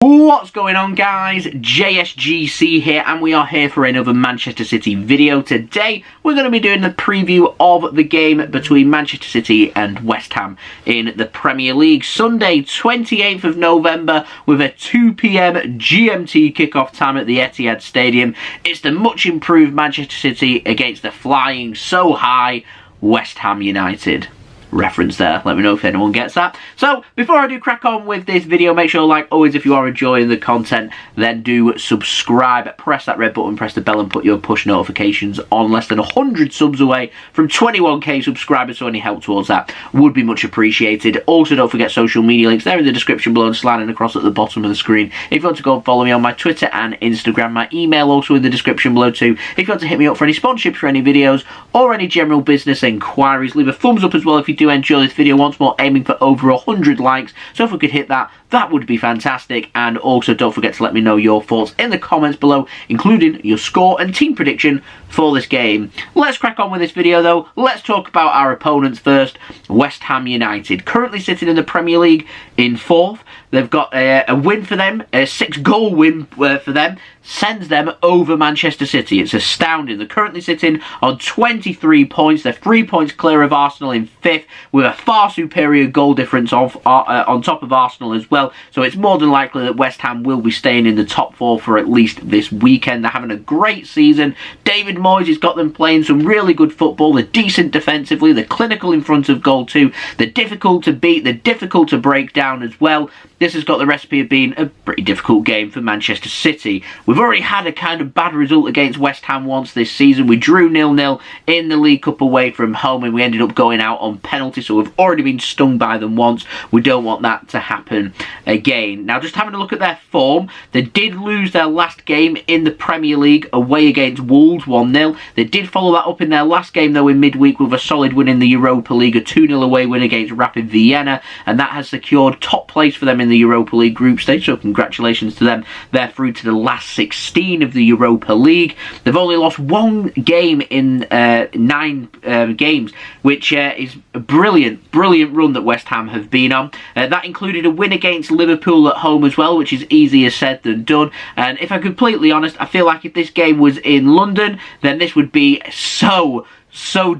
What's going on, guys? JSGC here, and we are here for another Manchester City video. Today we're going to be doing the preview of the game between Manchester City and West Ham in the Premier League. Sunday 28th of November with a 2 PM GMT kickoff time at the Etihad Stadium. It's the much improved Manchester City against the flying so high West Ham United. Reference there. Let me know if anyone gets that. So, before I do crack on with this video, make sure, like always, if you are enjoying the content, then do subscribe, press that red button, press the bell and put your push notifications on. Less than 100 subs away from 21k subscribers, so any help towards that would be much appreciated. Also, don't forget social media links. They're in the description below and sliding across at the bottom of the screen. If you want to go and follow me on my Twitter and Instagram, my email also in the description below too. If you want to hit me up for any sponsorships for any videos or any general business inquiries, leave a thumbs up as well if you do enjoy this video. Once more, aiming for over 100 likes, so if we could hit that, that would be fantastic. And also don't forget to let me know your thoughts in the comments below, including your score and team prediction for this game. Let's crack on with this video though. Let's talk about our opponents first. West Ham United, currently sitting in the Premier League in 4th. They've got a win for them, a 6-goal win for them, sends them over Manchester City. It's astounding. They're currently sitting on 23 points. They're 3 points clear of Arsenal in 5th, with a far superior goal difference on top of Arsenal as well. So it's more than likely that West Ham will be staying in the top 4 for at least this weekend. They're having a great season. David Moyes has got them playing some really good football. They're decent defensively. They're clinical in front of goal too. They're difficult to beat. They're difficult to break down as well. This has got the recipe of being a pretty difficult game for Manchester City. We've already had a kind of bad result against West Ham once this season. We drew 0-0 in the League Cup away from home, and we ended up going out on penalty, so we've already been stung by them once. We don't want that to happen again. Now, just having a look at their form, they did lose their last game in the Premier League away against Wolves 1-0. They did follow that up in their last game, though, in midweek with a solid win in the Europa League, a 2-0 away win against Rapid Vienna, and that has secured top place for them in the Europa League group stage, so congratulations to them. They're through to the last 16 of the Europa League. They've only lost one game in 9 games, which is a brilliant run that West Ham have been on. That included a win against Liverpool at home as well, which is easier said than done. And if I'm completely honest, I feel like if this game was in London, then this would be so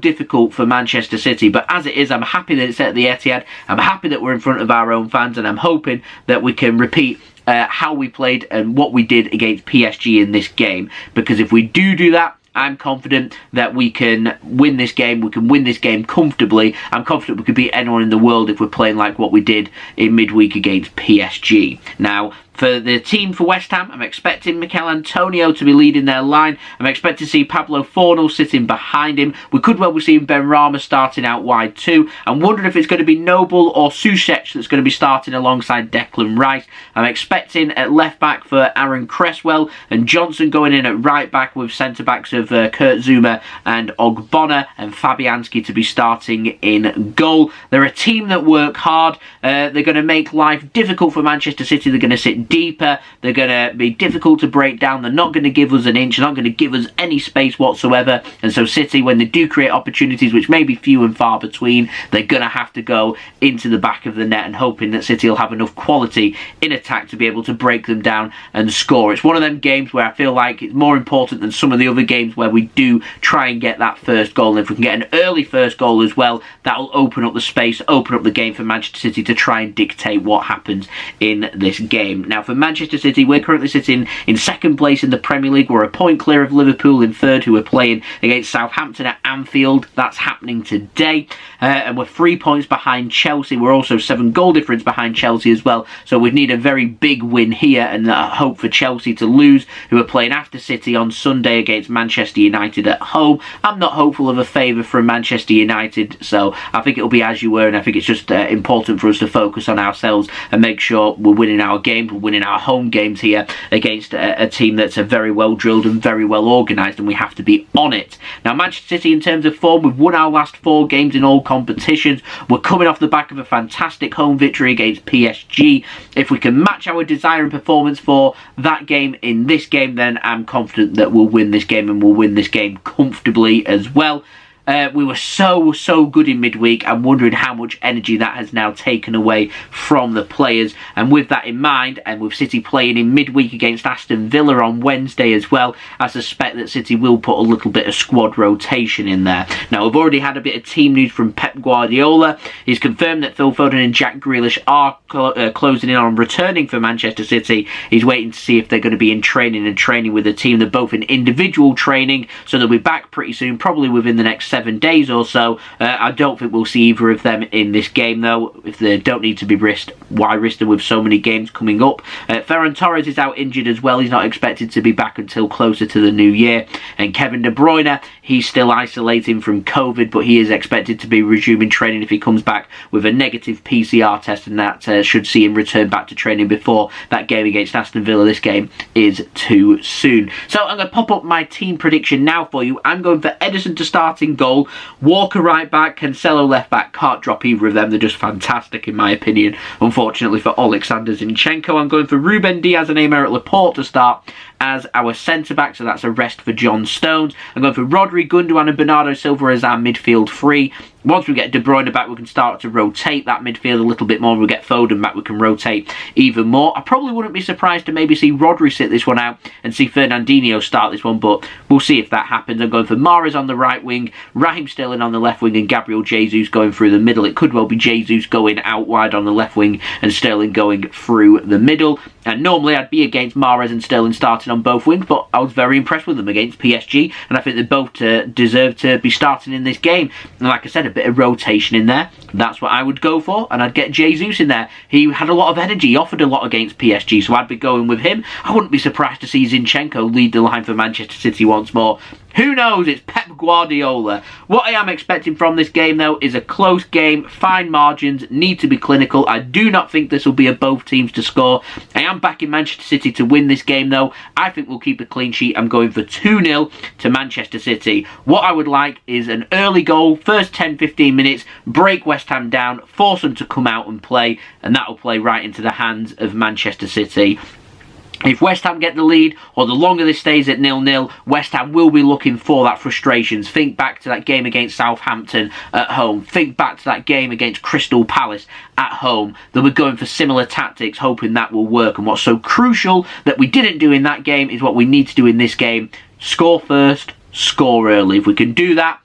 difficult for Manchester City. But as it is, I'm happy that it's at the Etihad. I'm happy that we're in front of our own fans, and I'm hoping that we can repeat how we played and what we did against PSG in this game. Because if we do that, I'm confident that we can win this game. We can win this game comfortably. I'm confident we could beat anyone in the world if we're playing like what we did in midweek against PSG. Now, for the team for West Ham, I'm expecting Mikel Antonio to be leading their line. I'm expecting to see Pablo Fornal sitting behind him. We could well be seeing Benrahma starting out wide too. I'm wondering if it's going to be Noble or Soucek that's going to be starting alongside Declan Rice. I'm expecting at left back for Aaron Cresswell, and Johnson going in at right back with centre backs of Kurt Zouma and Ogbonna, and Fabianski to be starting in goal. They're a team that work hard. They're going to make life difficult for Manchester City. They're going to sit deeper. They're going to be difficult to break down. They're not going to give us an inch. They're not going to give us any space whatsoever. And so City, when they do create opportunities, which may be few and far between, they're going to have to go into the back of the net, and hoping that City will have enough quality in attack to be able to break them down and score. It's one of them games where I feel like it's more important than some of the other games where we do try and get that first goal. And if we can get an early first goal as well, that'll open up the space, open up the game for Manchester City to try and dictate what happens in this game. Now, for Manchester City, we're currently sitting in 2nd place in the Premier League. We're a point clear of Liverpool in 3rd, who are playing against Southampton at Anfield. That's happening today. And we're 3 points behind Chelsea. We're also 7 goal difference behind Chelsea as well. So we'd need a very big win here, and hope for Chelsea to lose, who are playing after City on Sunday against Manchester United at home. I'm not hopeful of a favour from Manchester United, so I think it'll be as you were, and I think it's just important for us to focus on ourselves and make sure we're winning our games, we're winning our home games here against a team that's a very well drilled and very well organised, and we have to be on it. Now, Manchester City, in terms of form, we've won our last 4 games in all competitions. We're coming off the back of a fantastic home victory against PSG. If we can match our desire and performance for that game in this game, then I'm confident that we'll win this game, and we'll win this game comfortably as well. We were so good in midweek. I'm wondering how much energy that has now taken away from the players. And with that in mind, and with City playing in midweek against Aston Villa on Wednesday as well, I suspect that City will put a little bit of squad rotation in there. Now, we've already had a bit of team news from Pep Guardiola. He's confirmed that Phil Foden and Jack Grealish are closing in on returning for Manchester City. He's waiting to see if they're going to be in training with the team. They're both in individual training, so they'll be back pretty soon, probably within the next 7 days or so. I don't think we'll see either of them in this game, though. If they don't need to be risked, why risk them with so many games coming up? Ferran Torres is out injured as well. He's not expected to be back until closer to the new year. And Kevin De Bruyne, he's still isolating from COVID, but he is expected to be resuming training if he comes back with a negative PCR test, and that should see him return back to training before that game against Aston Villa. This game is too soon. So I'm going to pop up my team prediction now for you. I'm going for Ederson to start in goal, Walker right back, Cancelo left back. Can't drop either of them. They're just fantastic in my opinion. Unfortunately for Oleksandr, Zinchenko, I'm going for Ruben, Diaz and Aymeric, Laporte to start as our centre-back, so that's a rest for John Stones. I'm going for Rodri, Gundogan and Bernardo Silva as our midfield three. Once we get De Bruyne back, we can start to rotate that midfield a little bit more. We'll get Foden back, we can rotate even more. I probably wouldn't be surprised to maybe see Rodri sit this one out and see Fernandinho start this one, but we'll see if that happens. I'm going for Mahrez on the right wing, Raheem Sterling on the left wing, and Gabriel Jesus going through the middle. It could well be Jesus going out wide on the left wing and Sterling going through the middle. And normally I'd be against Mahrez and Sterling starting on both wings, but I was very impressed with them against PSG, and I think they both deserve to be starting in this game. And like I said, a bit of rotation in there, that's what I would go for, and I'd get Jesus in there. He had a lot of energy, he offered a lot against PSG, so I'd be going with him. I wouldn't be surprised to see Zinchenko lead the line for Manchester City once more. Who knows? It's Pep Guardiola. What I am expecting from this game, though, is a close game, fine margins, need to be clinical. I do not think this will be a both teams to score. I am backing Manchester City to win this game, though. I think we'll keep a clean sheet. I'm going for 2-0 to Manchester City. What I would like is an early goal, first 10-15 minutes, break West Ham down, force them to come out and play, and that will play right into the hands of Manchester City. If West Ham get the lead, or the longer this stays at 0-0, West Ham will be looking for that frustrations. Think back to that game against Southampton at home. Think back to that game against Crystal Palace at home. They'll be going for similar tactics, hoping that will work. And what's so crucial that we didn't do in that game is what we need to do in this game. Score first, score early. If we can do that,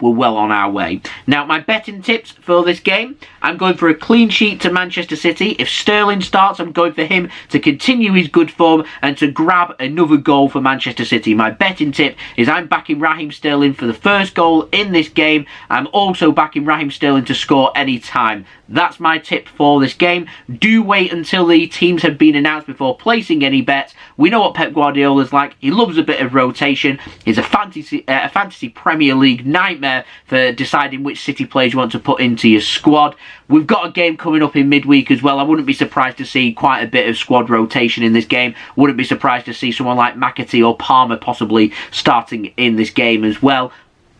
we're well on our way. Now, my betting tips for this game, I'm going for a clean sheet to Manchester City. If Sterling starts, I'm going for him to continue his good form and to grab another goal for Manchester City. My betting tip is I'm backing Raheem Sterling for the first goal in this game. I'm also backing Raheem Sterling to score any time. That's my tip for this game. Do wait until the teams have been announced before placing any bets. We know what Pep Guardiola is like. He loves a bit of rotation. He's a fantasy Premier League nightmare for deciding which City players you want to put into your squad. We've got a game coming up in midweek as well. I wouldn't be surprised to see quite a bit of squad rotation in this game. Wouldn't be surprised to see someone like McAtee or Palmer possibly starting in this game as well.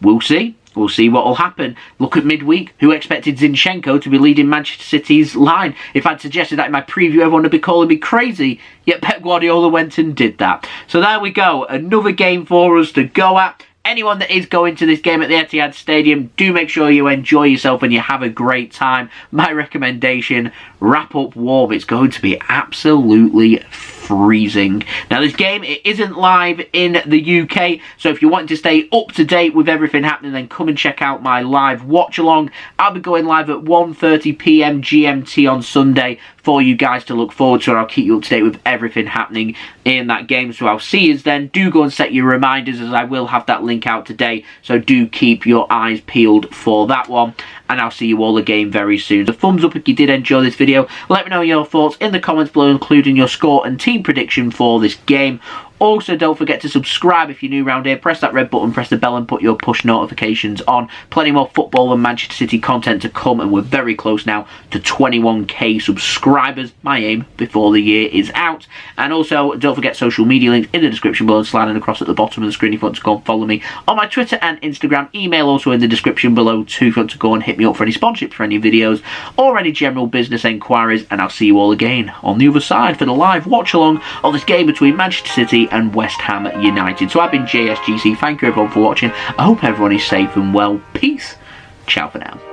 We'll see. We'll see what will happen. Look at midweek. Who expected Zinchenko to be leading Manchester City's line? If I'd suggested that in my preview, everyone would be calling me crazy. Yet Pep Guardiola went and did that. So there we go. Another game for us to go at. Anyone that is going to this game at the Etihad Stadium, do make sure you enjoy yourself and you have a great time. My recommendation, wrap up warm. It's going to be absolutely freezing. Now, this game, it isn't live in the UK, so if you want to stay up to date with everything happening, then come and check out my live watch along. I'll be going live at 1:30 PM GMT on Sunday for you guys to look forward to, and I'll keep you up to date with everything happening in that game. So I'll see you then. Do go and set your reminders, as I will have that link out today, so do keep your eyes peeled for that one, and I'll see you all again very soon. So thumbs up if you did enjoy this video. Let me know your thoughts in the comments below, including your score and team prediction for this game. Also, don't forget to subscribe if you're new around here. Press that red button, press the bell and put your push notifications on. Plenty more football and Manchester City content to come, and we're very close now to 21k subscribers. My aim before the year is out. And also, don't forget social media links in the description below, sliding across at the bottom of the screen if you want to go and follow me on my Twitter and Instagram. Email also in the description below too if you want to go and hit me up for any sponsorships for any videos or any general business enquiries. And I'll see you all again on the other side for the live watch along of this game between Manchester City and West Ham United. So I've been JSGC. Thank you everyone for watching. I hope everyone is safe and well. Peace. Ciao for now.